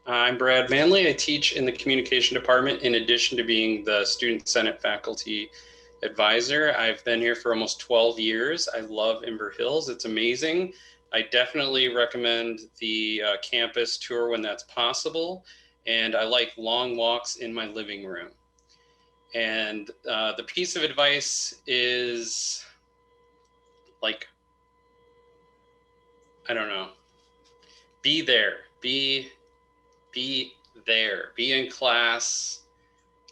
I'm Brad Manley. I teach in the communication department in addition to being the Student Senate faculty advisor. I've been here for almost 12 years. I love Ember Hills. It's amazing. I definitely recommend the campus tour when that's possible. And I like long walks in my living room. And the piece of advice is like, I don't know, be there, be there, be in class.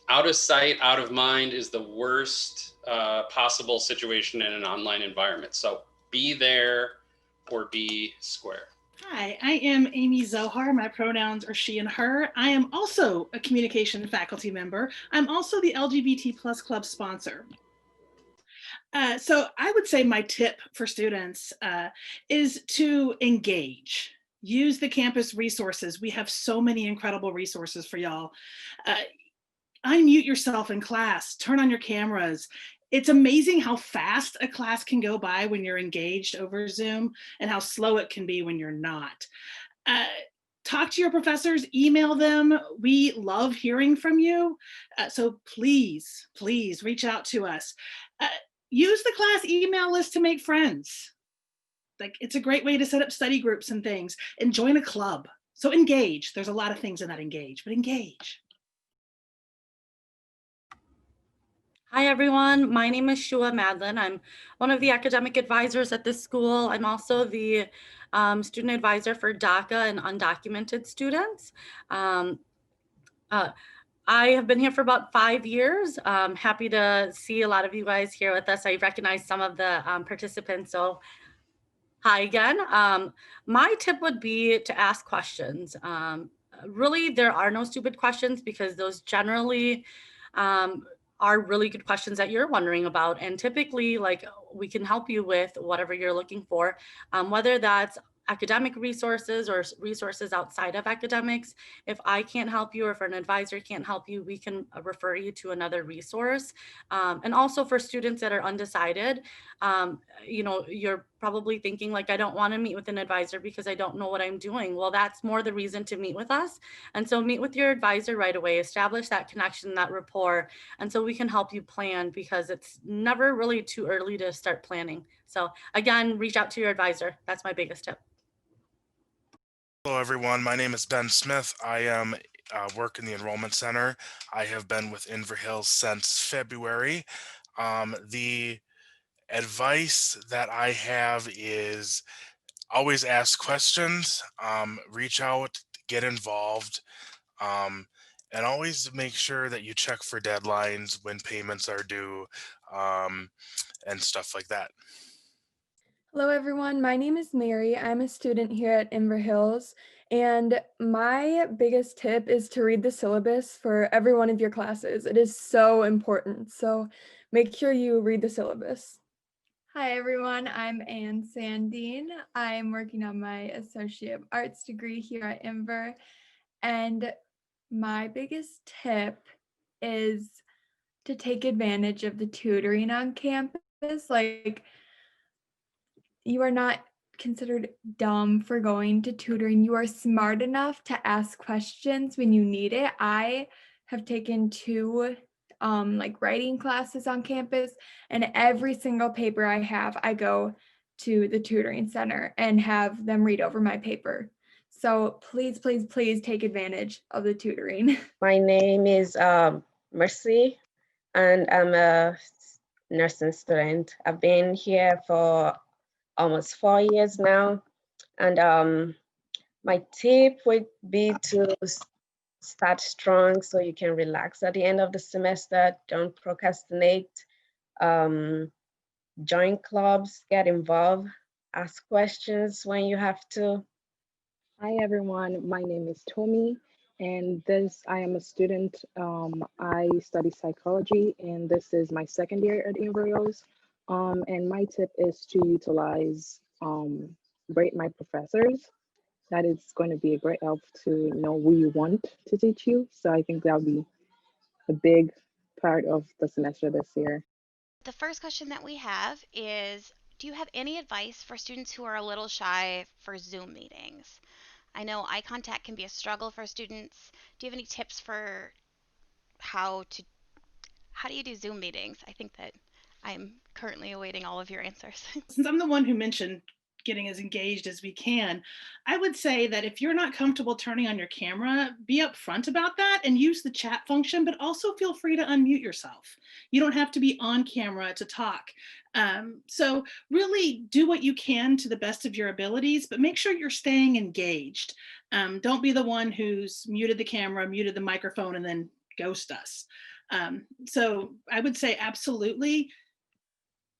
Out of sight, out of mind is the worst possible situation in an online environment. So be there or be square. Hi, I am Amy Zohar. My pronouns are she and her. I am also a communication faculty member. I'm also the LGBT plus club sponsor. So I would say my tip for students is to engage. Use the campus resources. We have so many incredible resources for y'all. Uh, Unmute yourself in class, turn on your cameras. It's amazing how fast a class can go by when you're engaged over Zoom and how slow it can be when you're not. Uh, Talk to your professors, email them. We love hearing from you. So please reach out to us. Uh, Use the class email list to make friends. Like, it's a great way to set up study groups and things, and join a club. So engage. There's a lot of things in that engage, but engage. Hi, everyone. My name is Shua Madlin. I'm one of the academic advisors at this school. I'm also the student advisor for DACA and undocumented students. Uh, I have been here for about 5 years. Happy to see a lot of you guys here with us. I recognize some of the participants, so hi again. My tip would be to ask questions. Really, there are no stupid questions because those generally um, are really good questions that you're wondering about. And typically, like, we can help you with whatever you're looking for, whether that's academic resources or resources outside of academics. If I can't help you or if an advisor can't help you, we can refer you to another resource. And also for students that are undecided, you're probably thinking like, I don't want to meet with an advisor because I don't know what I'm doing. Well, that's more the reason to meet with us. And so meet with your advisor right away, establish that connection, that rapport. And so we can help you plan because it's never really too early to start planning. So again, reach out to your advisor. That's my biggest tip. Hello, everyone. My name is Ben Smith. I am work in the enrollment center. I have been with Inver Hills since February. The advice that I have is always ask questions, reach out, get involved, um, and always make sure that you check for deadlines when payments are due, um, and stuff like that. Hello, everyone. My name is Mary. I'm a student here at Inver Hills, and my biggest tip is to read the syllabus for every one of your classes. It is so important. So make sure you read the syllabus. Hi, everyone. I'm Anne Sandine. I'm working on my associate arts degree here at Inver, and my biggest tip is to take advantage of the tutoring on campus. Like, you are not considered dumb for going to tutoring. You are smart enough to ask questions when you need it. I have taken two like writing classes on campus, and every single paper I have, I go to the tutoring center and have them read over my paper. So please take advantage of the tutoring. My name is Mercy, and I'm a nursing student. I've been here for almost 4 years now, and my tip would be to start strong so you can relax at the end of the semester. Don't procrastinate. Um, Join clubs, get involved, ask questions when you have to. Hi everyone, my name is Tommy, and I am a student. I study psychology, and this is my second year at Inverose. And my tip is to utilize rate my professors. That is going to be a great help to know who you want to teach you. So I think that'll be a big part of the semester this year. The first question that we have is, do you have any advice for students who are a little shy for Zoom meetings? I know eye contact can be a struggle for students. Do you have any tips for how to how do you do Zoom meetings? I think that I'm currently awaiting all of your answers. Since I'm the one who mentioned getting as engaged as we can, I would say that if you're not comfortable turning on your camera, be upfront about that and use the chat function, but also feel free to unmute yourself. You don't have to be on camera to talk. So really do what you can to the best of your abilities, but make sure you're staying engaged. Don't be the one who's muted the camera, muted the microphone, and then ghost us. So I would say absolutely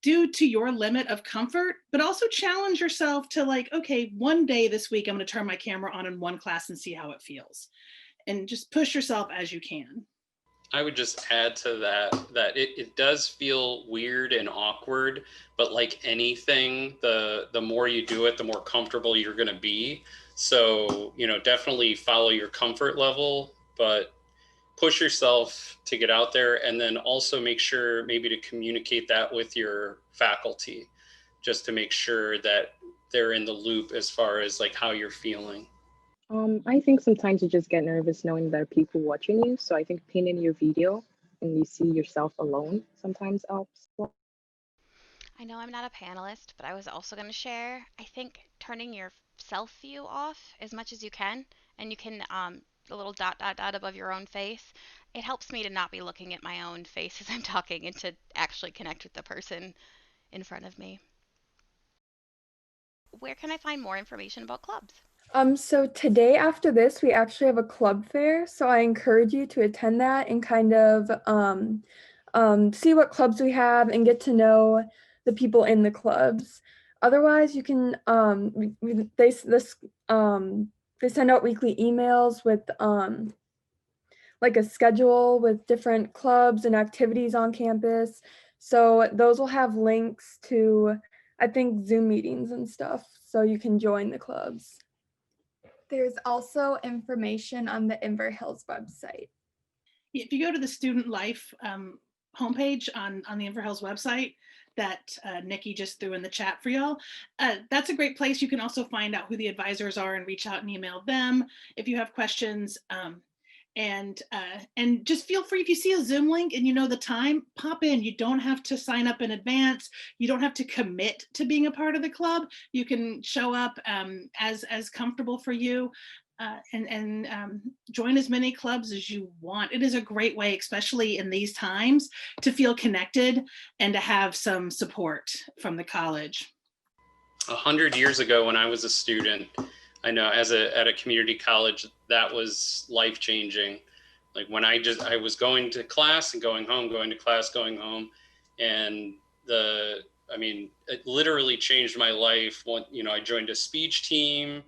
do to your limit of comfort, but also challenge yourself to like, okay, one day this week, I'm going to turn my camera on in one class and see how it feels. And just push yourself as you can. I would just add to that it does feel weird and awkward, but like anything, the more you do it, the more comfortable you're going to be. So, definitely follow your comfort level, but push yourself to get out there, and then also make sure maybe to communicate that with your faculty, just to make sure that they're in the loop as far as like how you're feeling. I think sometimes you just get nervous knowing there are people watching you. So I think pinning your video and you see yourself alone sometimes helps. I know I'm not a panelist, but I was also going to share. I think turning your self view off as much as you can, and you can the little dot dot dot above your own face. It helps me to not be looking at my own face as I'm talking and to actually connect with the person in front of me. Where can I find more information about clubs? So today after this, we actually have a club fair. So I encourage you to attend that and kind of see what clubs we have and get to know the people in the clubs. Otherwise, you can they send out weekly emails with like a schedule with different clubs and activities on campus. So those will have links to, I think, Zoom meetings and stuff, so you can join the clubs. There's also information on the Inver Hills website. If you go to the student life homepage on the Inver Hills website that Nikki just threw in the chat for y'all, that's a great place. You can also find out who the advisors are and reach out and email them if you have questions. And just feel free, if you see a Zoom link and you know the time, pop in. You don't have to sign up in advance. You don't have to commit to being a part of the club. You can show up as comfortable for you, and join as many clubs as you want. It is a great way, especially in these times, to feel connected and to have some support from the college. 100 years ago when I was a student, I know at a community college, that was life-changing. Like when I was going to class and going home, going to class, going home. And it literally changed my life. I joined a speech team.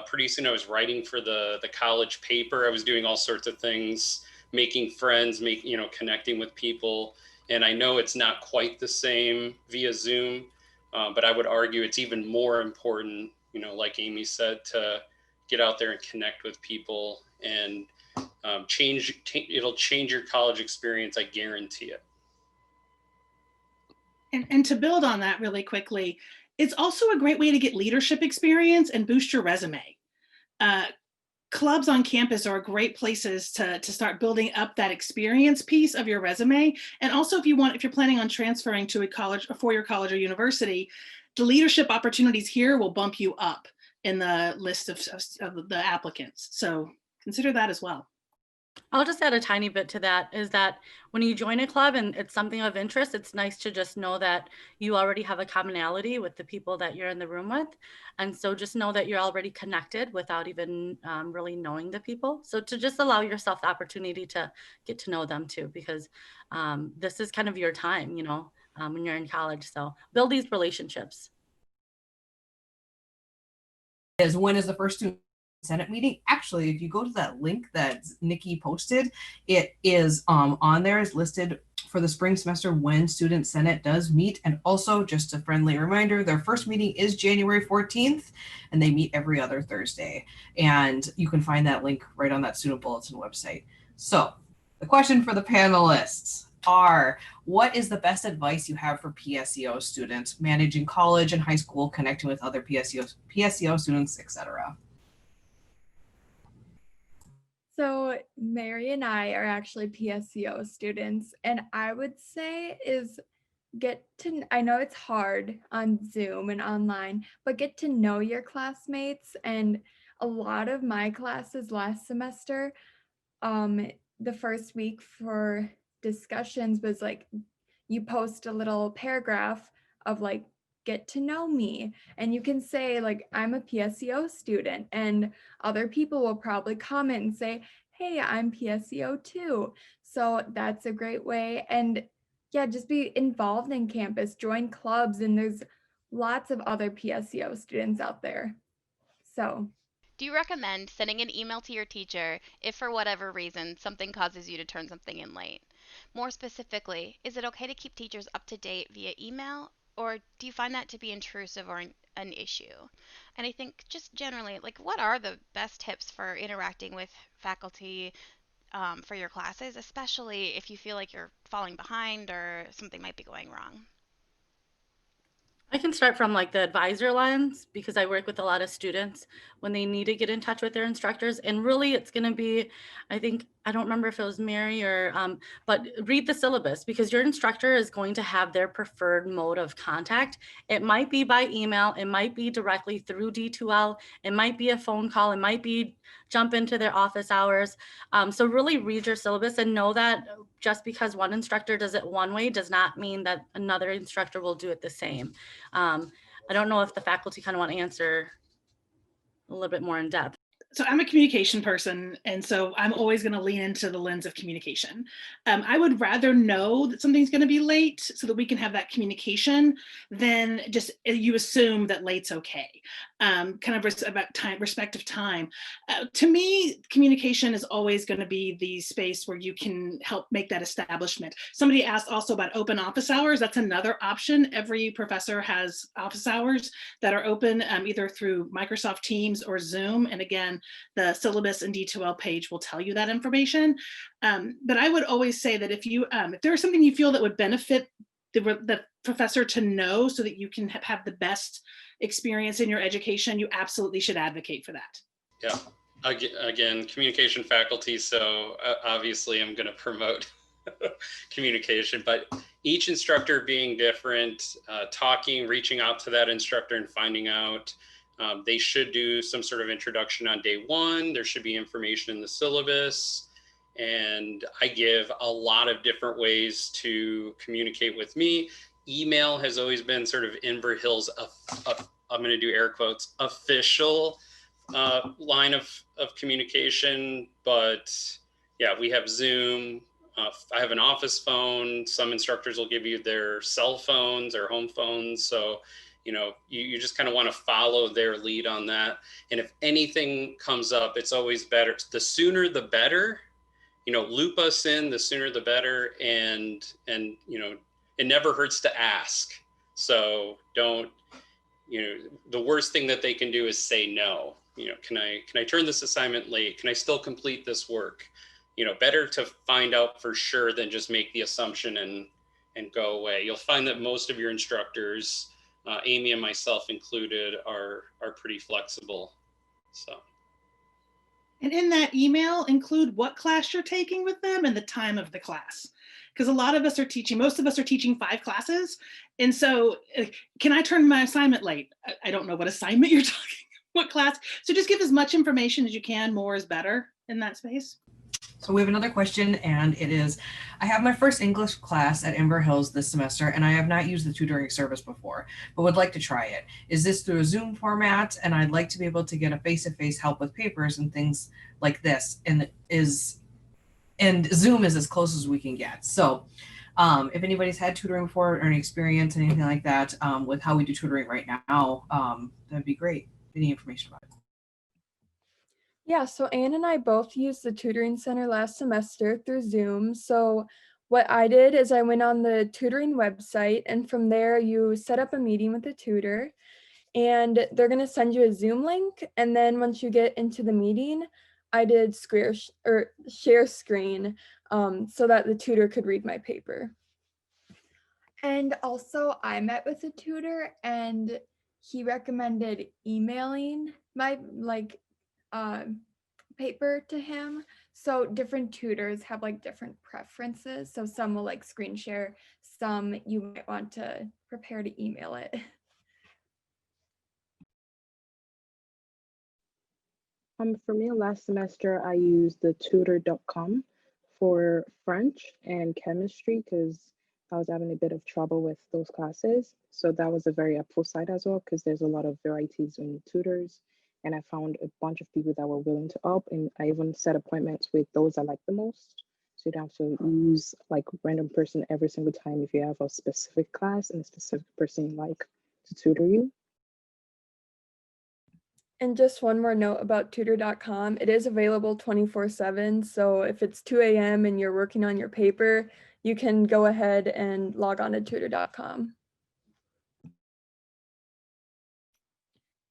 Pretty soon I was writing for the college paper. I was doing all sorts of things, making friends, connecting with people. And I know it's not quite the same via Zoom, but I would argue it's even more important, like Amy said, to get out there and connect with people, and it'll change your college experience. I guarantee it. And to build on that really quickly, it's also a great way to get leadership experience and boost your resume. Clubs on campus are great places to start building up that experience piece of your resume. And also if you're planning on transferring to a four-year college or university, the leadership opportunities here will bump you up in the list of the applicants. So consider that as well. I'll just add a tiny bit to that, is that when you join a club and it's something of interest, it's nice to just know that you already have a commonality with the people that you're in the room with. And so just know that you're already connected without even really knowing the people. So to just allow yourself the opportunity to get to know them too, because this is kind of your time, when you're in college. So build these relationships. When is the first student Senate meeting? Actually, if you go to that link that Nikki posted, it is on there, is listed for the spring semester when Student Senate does meet. And also, just a friendly reminder, their first meeting is January 14th, and they meet every other Thursday. And you can find that link right on that Student Bulletin website. So the question for the panelists are, what is the best advice you have for PSEO students managing college and high school, connecting with other PSEO students, etc.? So Mary and I are actually PSEO students, and I would say is I know it's hard on Zoom and online, but get to know your classmates. And a lot of my classes last semester, the first week for discussions was like you post a little paragraph of like get to know me, and you can say like I'm a PSEO student, and other people will probably comment and say, hey, I'm PSEO too. So that's a great way. And yeah, just be involved in campus, join clubs, and there's lots of other PSEO students out there. So Do you recommend sending an email to your teacher if for whatever reason something causes you to turn something in late? More specifically, is it okay to keep teachers up to date via email, or do you find that to be intrusive or an issue? And I think just generally, like, what are the best tips for interacting with faculty for your classes, especially if you feel like you're falling behind or something might be going wrong? I can start from like the advisor lens because I work with a lot of students when they need to get in touch with their instructors. And really it's going to be, I think, I don't remember if it was Mary or, but read the syllabus because your instructor is going to have their preferred mode of contact. It might be by email. It might be directly through D2L. It might be a phone call. It might be jump into their office hours. So really read your syllabus and know that just because one instructor does it one way does not mean that another instructor will do it the same. I don't know if the faculty kind of want to answer a little bit more in depth. So I'm a communication person, and so I'm always going to lean into the lens of communication. I would rather know that something's going to be late so that we can have that communication than just you assume that late's okay. Kind of about time, respect of time. To me, communication is always going to be the space where you can help make that establishment. Somebody asked also about open office hours. That's another option. Every professor has office hours that are open either through Microsoft Teams or Zoom. And again, the syllabus and D2L page will tell you that information. But I would always say that if there is something you feel that would benefit the professor to know so that you can have the best experience in your education, you absolutely should advocate for that. Yeah, again, communication faculty, so obviously I'm going to promote communication, but each instructor being different, reaching out to that instructor and finding out. They should do some sort of introduction on day one. There should be information in the syllabus. And I give a lot of different ways to communicate with me. Email has always been sort of Inver Hill's, I'm going to do air quotes, official line of communication. But yeah, we have Zoom. I have an office phone. Some instructors will give you their cell phones or home phones. So you just kind of want to follow their lead on that. And if anything comes up, it's always better. The sooner the better, loop us in, the sooner the better. And it never hurts to ask. So don't, the worst thing that they can do is say no. Can I turn this assignment late? Can I still complete this work? Better to find out for sure than just make the assumption and go away. You'll find that most of your instructors, Amy and myself included, are pretty flexible. So. And in that email, include what class you're taking with them and the time of the class. Because most of us are teaching 5 classes. And so can I turn my assignment late? I don't know what assignment you're talking, what class. So just give as much information as you can. More is better in that space. So we have another question, and it is, I have my first English class at Inver Hills this semester, and I have not used the tutoring service before, but would like to try it. Is this through a Zoom format? And I'd like to be able to get a face-to-face help with papers and things like this. And Zoom is as close as we can get. So if anybody's had tutoring before or any experience, anything like that, with how we do tutoring right now, that'd be great. Any information about it? Yeah, so Anne and I both used the tutoring center last semester through Zoom. So what I did is I went on the tutoring website, and from there you set up a meeting with the tutor, and they're going to send you a Zoom link. And then once you get into the meeting, I did share screen so that the tutor could read my paper. And also I met with a tutor, and he recommended emailing my paper to him. So different tutors have like different preferences. So some will like screen share, some you might want to prepare to email it. For me, last semester, I used the tutor.com for French and chemistry because I was having a bit of trouble with those classes. So that was a very helpful site as well because there's a lot of varieties in tutors. And I found a bunch of people that were willing to help. And I even set appointments with those I like the most. So you don't have to use like random person every single time if you have a specific class and a specific person you like to tutor you. And just one more note about tutor.com. It is available 24/7. So if it's 2 a.m. and you're working on your paper, you can go ahead and log on to tutor.com.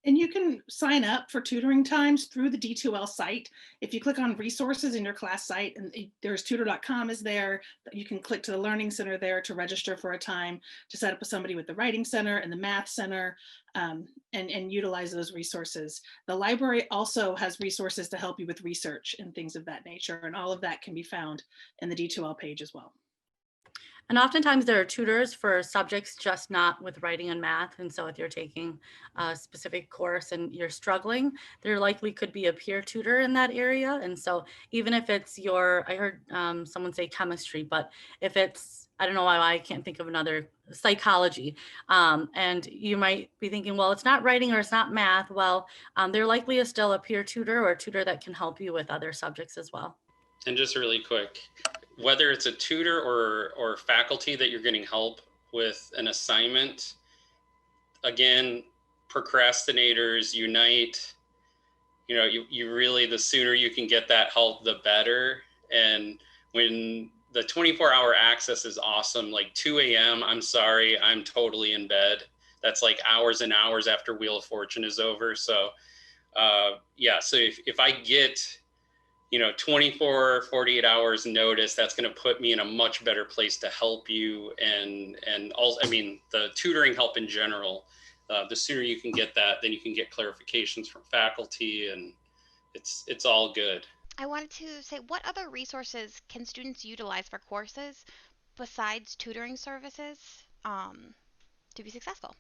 And you can sign up for tutoring times through the D2L site. If you click on resources in your class site, and there's tutor.com is there, you can click to the Learning Center there to register for a time to set up with somebody with the Writing Center and the Math Center, and utilize those resources. The library also has resources to help you with research and things of that nature, and all of that can be found in the D2L page as well. And oftentimes there are tutors for subjects just not with writing and math. And so if you're taking a specific course and you're struggling, there likely could be a peer tutor in that area. And so even if it's I heard someone say chemistry, but if it's, I don't know why I can't think of another, psychology. And you might be thinking, well, it's not writing or it's not math. Well, there likely is still a peer tutor or a tutor that can help you with other subjects as well. And just really quick, whether it's a tutor or faculty that you're getting help with an assignment, again, procrastinators unite. You know, you really, the sooner you can get that help, the better. And when the 24-hour access is awesome, like 2 a.m., I'm sorry, I'm totally in bed. That's like hours and hours after Wheel of Fortune is over. So yeah, so if I get 24, 48 hours notice, that's going to put me in a much better place to help you. And also, I mean, the tutoring help in general, the sooner you can get that, then you can get clarifications from faculty, and it's all good. I wanted to say, what other resources can students utilize for courses besides tutoring services to be successful?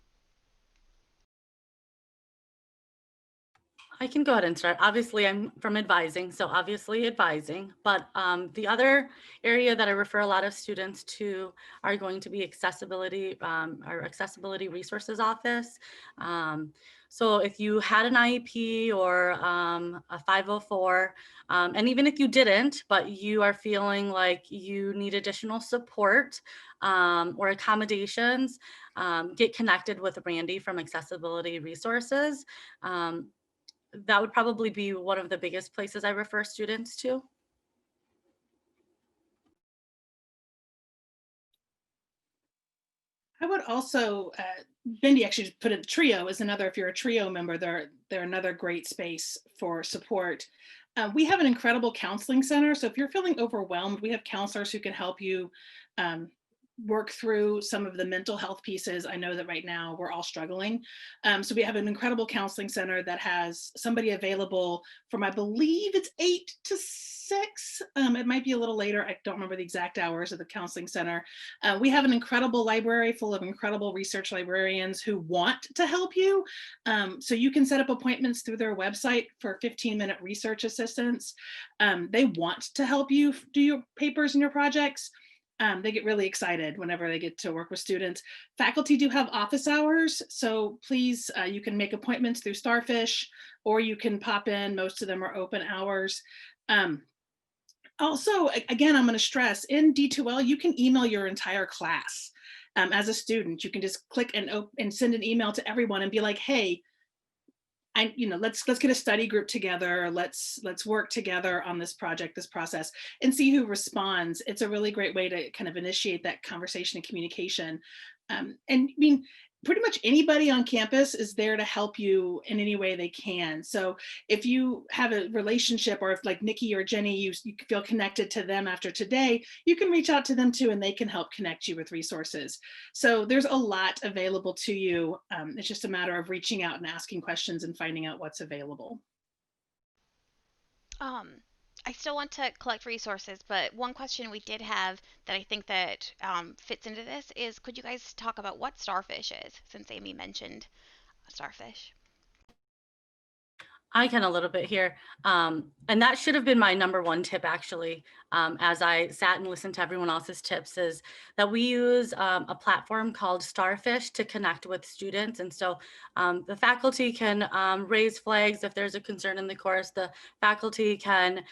I can go ahead and start. Obviously, I'm from advising, so obviously advising, but the other area that I refer a lot of students to are going to be accessibility, our accessibility resources office. So if you had an IEP or a 504, and even if you didn't, but you are feeling like you need additional support or accommodations, get connected with Randy from Accessibility Resources. That would probably be one of the biggest places I refer students to. I would also, Bendy actually put in TRIO as another, if you're a TRIO member, they're another great space for support. We have an incredible counseling center. So if you're feeling overwhelmed, we have counselors who can help you work through some of the mental health pieces. I know that right now we're all struggling. So we have an incredible counseling center that has somebody available from, I believe it's 8 to 6. It might be a little later. I don't remember the exact hours of the counseling center. We have an incredible library full of incredible research librarians who want to help you. So you can set up appointments through their website for 15-minute research assistance. They want to help you do your papers and your projects. They get really excited whenever they get to work with students. Faculty do have office hours, so please, you can make appointments through Starfish, or you can pop in. Most of them are open hours. Also, again, I'm going to stress, in D2L, you can email your entire class. As a student, you can just click and send an email to everyone and be like, hey, let's get a study group together. Let's work together on this project, this process, and see who responds. It's a really great way to kind of initiate that conversation and communication. And I mean, pretty much anybody on campus is there to help you in any way they can. So if you have a relationship, or if like Nikki or Jenny, you feel connected to them after today, you can reach out to them too, and they can help connect you with resources. So there's a lot available to you. It's just a matter of reaching out and asking questions and finding out what's available. Um, I still want to collect resources, but one question we did have that I think that fits into this is, could you guys talk about what starfish is, since Amy mentioned starfish? I can a little bit here. And that should have been my number one tip, actually, as I sat and listened to everyone else's tips, is that we use a platform called Starfish to connect with students. And so the faculty can raise flags if there's a concern in the course. The faculty can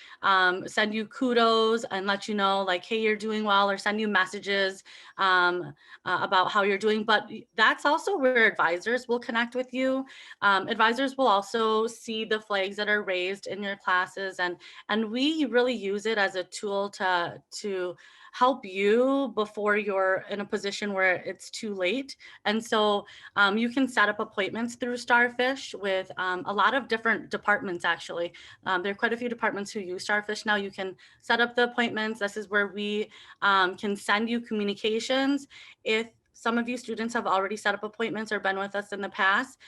send you kudos and let you know, like, hey, you're doing well, or send you messages about how you're doing. But that's also where advisors will connect with you. Advisors will also see the flags that are raised in your classes, and we really use it as a tool to help you before you're in a position where it's too late. And so you can set up appointments through Starfish with a lot of different departments, actually. There are quite a few departments who use Starfish now. You can set up the appointments. This is where we can send you communications. If some of you students have already set up appointments or been with us in the past,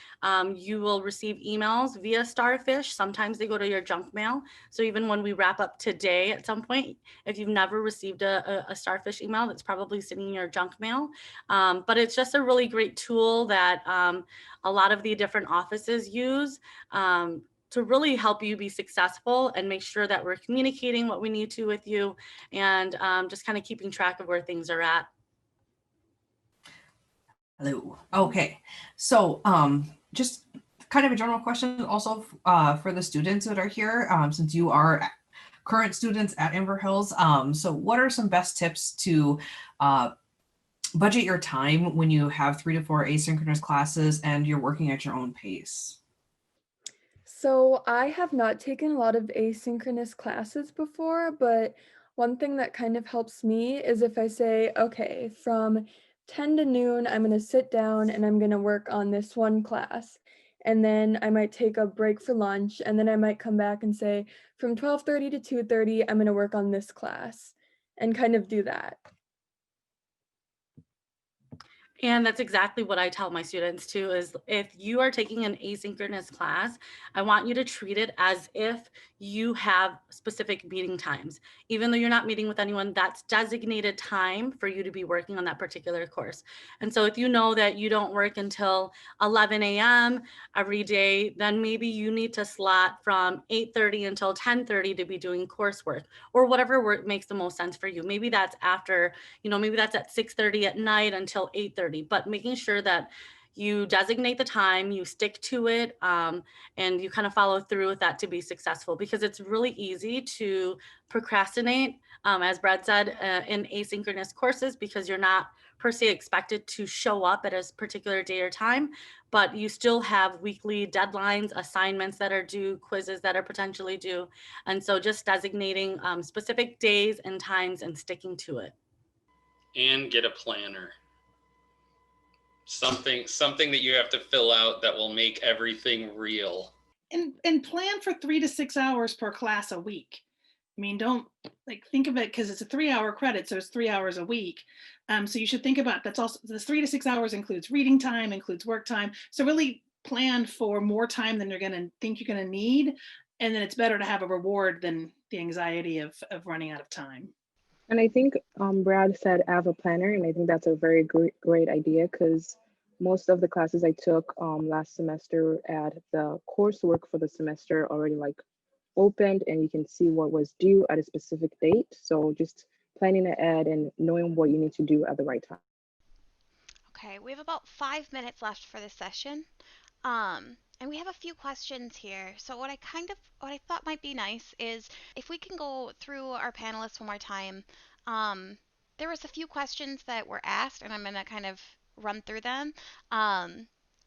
you will receive emails via Starfish. Sometimes they go to your junk mail. So even when we wrap up today at some point, if you've never received a Starfish email, that's probably sitting in your junk mail. But it's just a really great tool that a lot of the different offices use to really help you be successful and make sure that we're communicating what we need to with you, and just kind of keeping track of where things are at. Hello. Okay. So just kind of a general question also for the students that are here, since you are current students at Inver Hills. So what are some best tips to budget your time when you have 3 to 4 asynchronous classes and you're working at your own pace? So I have not taken a lot of asynchronous classes before, but one thing that kind of helps me is if I say, okay, from 10 to noon, I'm going to sit down and I'm going to work on this one class. And then I might take a break for lunch, and then I might come back and say, from 12:30 to 2:30, I'm going to work on this class, and kind of do that. And that's exactly what I tell my students too, is if you are taking an asynchronous class, I want you to treat it as if you have specific meeting times. Even though you're not meeting with anyone, that's designated time for you to be working on that particular course. And so if you know that you don't work until 11 a.m. every day, then maybe you need to slot from 8:30 until 10:30 to be doing coursework, or whatever work makes the most sense for you. Maybe that's after, maybe that's at 6:30 at night until 8:30, but making sure that you designate the time, you stick to it, and you kind of follow through with that to be successful, because it's really easy to procrastinate, as Brad said, in asynchronous courses, because you're not per se expected to show up at a particular day or time, but you still have weekly deadlines, assignments that are due, quizzes that are potentially due. And so just designating specific days and times and sticking to it. And get a planner. Something that you have to fill out that will make everything real. And plan for 3 to 6 hours per class a week. I mean, don't think of it, because it's a 3-hour credit, so it's 3 hours a week. So you should think about that's also, this 3 to 6 hours includes reading time, includes work time. So really plan for more time than you're going to think you're going to need, and then it's better to have a reward than the anxiety of running out of time. And I think Brad said have a planner, and I think that's a very great idea, because most of the classes I took last semester at the coursework for the semester already opened, and you can see what was due at a specific date. So just planning ahead and knowing what you need to do at the right time. Okay, we have about 5 minutes left for this session. And we have a few questions here. So what I thought might be nice is if we can go through our panelists one more time. There was a few questions that were asked, and I'm gonna kind of run through them.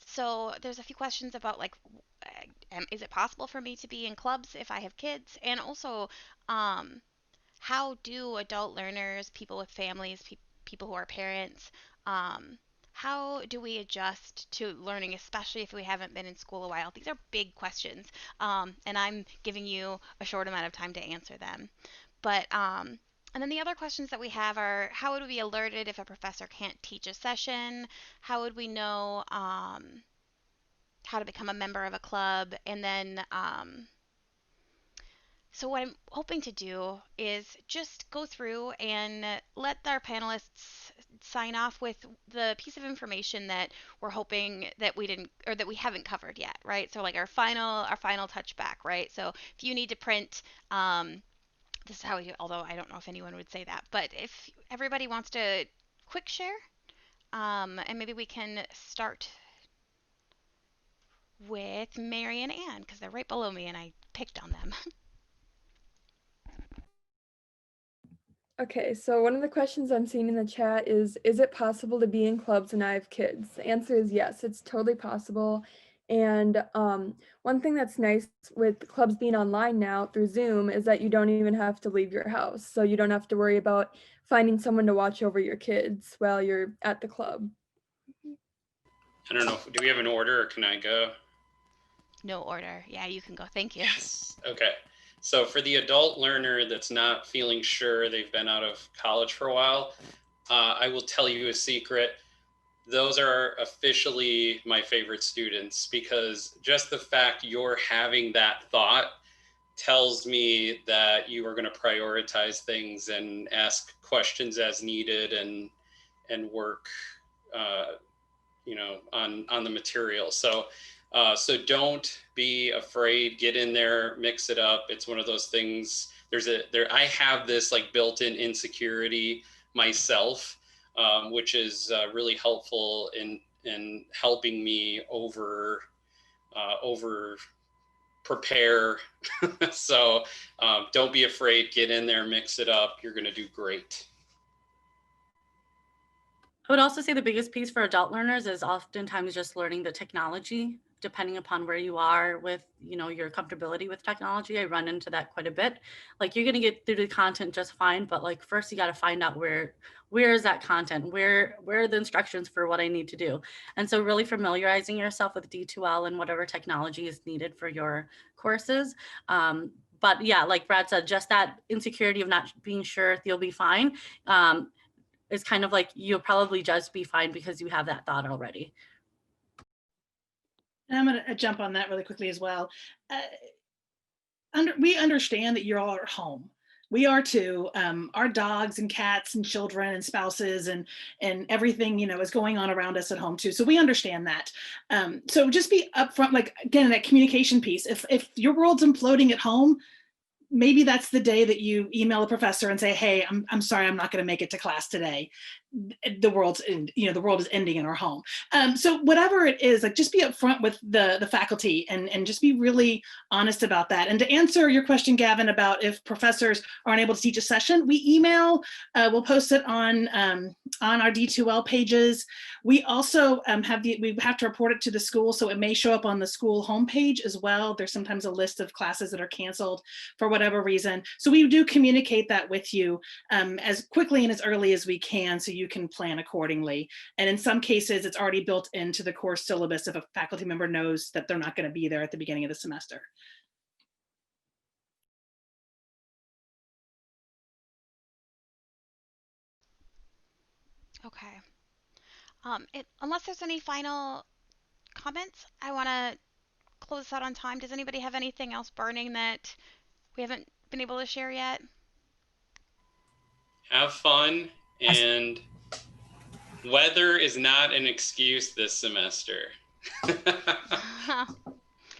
So there's a few questions about is it possible for me to be in clubs if I have kids? And also, how do adult learners, people with families, people who are parents, how do we adjust to learning, especially if we haven't been in school a while? These are big questions, and I'm giving you a short amount of time to answer them. But and then the other questions that we have are, how would we be alerted if a professor can't teach a session? How would we know how to become a member of a club? And then So what I'm hoping to do is just go through and let our panelists sign off with the piece of information that we're hoping that we didn't or that we haven't covered yet, right? So like our final touchback, right? So if you need to print, this is how we do, although I don't know if anyone would say that, but if everybody wants to quick share, and maybe we can start with Mary and Ann because they're right below me and I picked on them. Okay, so one of the questions I'm seeing in the chat is it possible to be in clubs and I have kids? The answer is yes, it's totally possible. And one thing that's nice with clubs being online now through Zoom is that you don't even have to leave your house. So you don't have to worry about finding someone to watch over your kids while you're at the club. I don't know. Do we have an order or can I go? No order. Yeah, you can go. Thank you. Yes. Okay. So for the adult learner that's not feeling sure, they've been out of college for a while, I will tell you a secret. Those are officially my favorite students because just the fact you're having that thought tells me that you are going to prioritize things and ask questions as needed and work on the material. So don't be afraid, get in there, mix it up. It's one of those things. I have this like built-in insecurity myself, which is really helpful in helping me over prepare. So don't be afraid, get in there, mix it up. You're going to do great. I would also say the biggest piece for adult learners is oftentimes just learning the technology, depending upon where you are with, your comfortability with technology. I run into that quite a bit. Like you're going to get through the content just fine, but like first you got to find out where is that content? Where are the instructions for what I need to do? And so really familiarizing yourself with D2L and whatever technology is needed for your courses. But yeah, like Brad said, just that insecurity of not being sure if you'll be fine. It's kind of like you'll probably just be fine because you have that thought already. And I'm going to jump on that really quickly as well. We understand that you're all at home. We are too. Our dogs and cats and children and spouses and everything, is going on around us at home too. So we understand that. So just be upfront, like again, that communication piece. If your world's imploding at home, maybe that's the day that you email a professor and say, hey, I'm sorry, I'm not going to make it to class today. The world is ending in our home. So whatever it is, like just be upfront with the faculty and just be really honest about that. And to answer your question, Gavin, about if professors aren't able to teach a session, we email, we'll post it on our D2L pages. We also we have to report it to the school, so it may show up on the school homepage as well. There's sometimes a list of classes that are canceled for whatever reason. So we do communicate that with you as quickly and as early as we can, so you can plan accordingly. And in some cases, it's already built into the course syllabus if a faculty member knows that they're not going to be there at the beginning of the semester. Okay. Unless there's any final comments, I want to close this out on time. Does anybody have anything else burning that we haven't been able to share yet? Have fun, and weather is not an excuse this semester.